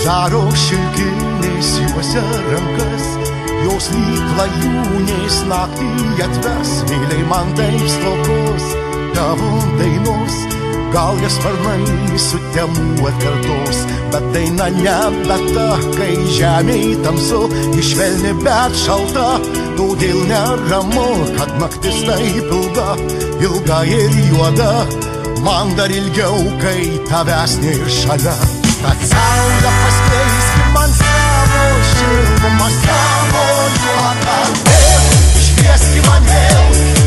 Žaro šilkinės juose rankas, jos lyg klajūnės naktį atves, myliai man taip stokos tavo dainos. Gal jas sparnai sutemų atkartos, bet daina nebe ta, kai žemėj tamsu, išvelni bet šalta, todėl neramu, kad naktis taip ilga, ilga ir juoda, man dar ilgiau, kai tavęs nėr šalia. Tad saulė paskleiski man savo šilumą, savo juodą, vėl iškvieski man vėl.